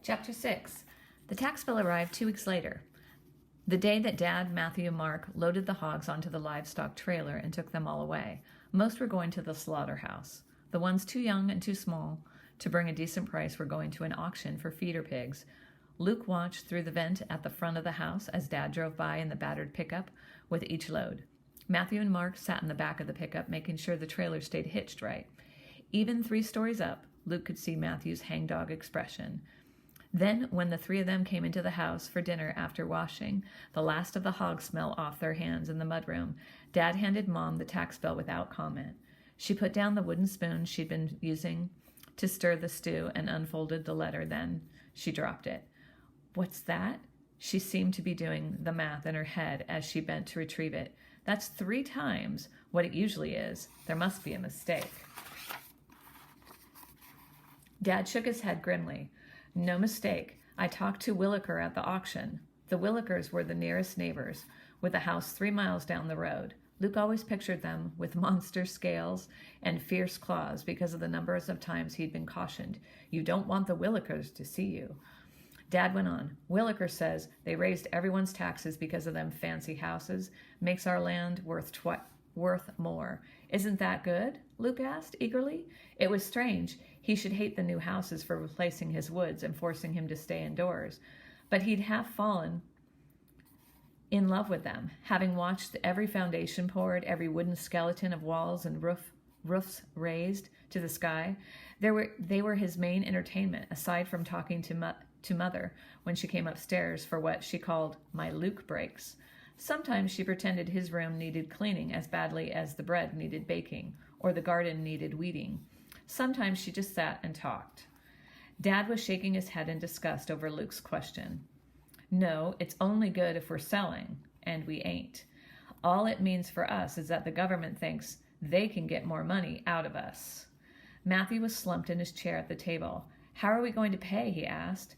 Chapter 6. The tax bill arrived 2 weeks later, the day that Dad, Matthew, and Mark loaded the hogs onto the livestock trailer and took them all away. Most were going to the slaughterhouse. The ones too young and too small to bring a decent price were going to an auction for feeder pigs. Luke watched through the vent at the front of the house as Dad drove by in the battered pickup with each load. Matthew and Mark sat in the back of the pickup, making sure the trailer stayed hitched right. Even 3 stories up, Luke could see Matthew's hangdog expression. Then, when the 3 of them came into the house for dinner after washing the last of the hog smell off their hands in the mudroom, Dad handed Mom the tax bill without comment. She put down the wooden spoon she'd been using to stir the stew and unfolded the letter. Then she dropped it. "What's that?" She seemed to be doing the math in her head as she bent to retrieve it. "That's 3 times what it usually is. There must be a mistake." Dad shook his head grimly. "No mistake. I talked to Williker at the auction." The Willikers were the nearest neighbors, with a house 3 miles down the road. Luke always pictured them with monster scales and fierce claws because of the numbers of times he'd been cautioned, "You don't want the Willikers to see you." Dad went on, "Williker says they raised everyone's taxes because of them fancy houses. Makes our land worth more. Isn't that good?" Luke asked eagerly. It was strange. He should hate the new houses for replacing his woods and forcing him to stay indoors. But he'd half fallen in love with them, having watched every foundation poured, every wooden skeleton of walls and roofs raised to the sky. They were his main entertainment, aside from talking to Mother when she came upstairs for what she called my Luke breaks. Sometimes she pretended his room needed cleaning as badly as the bread needed baking, or the garden needed weeding. Sometimes she just sat and talked. Dad was shaking his head in disgust over Luke's question. "No, it's only good if we're selling, and we ain't. All it means for us is that the government thinks they can get more money out of us." Matthew was slumped in his chair at the table. "How are we going to pay?" he asked.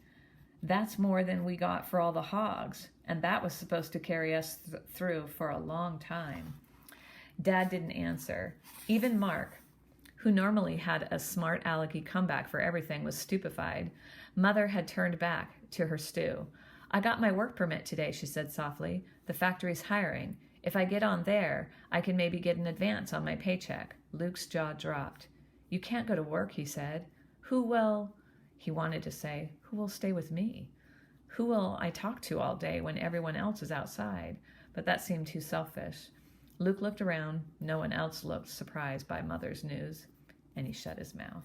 "That's more than we got for all the hogs, and that was supposed to carry us through for a long time." Dad didn't answer. Even Mark, who normally had a smart alecky comeback for everything, was stupefied. Mother had turned back to her stew. "I got my work permit today," she said softly. "The factory's hiring. If I get on there, I can maybe get an advance on my paycheck." Luke's jaw dropped. "You can't go to work," he said. "Who will," he wanted to say, "who will stay with me? Who will I talk to all day when everyone else is outside?" But that seemed too selfish. Luke looked around. No one else looked surprised by Mother's news, and he shut his mouth.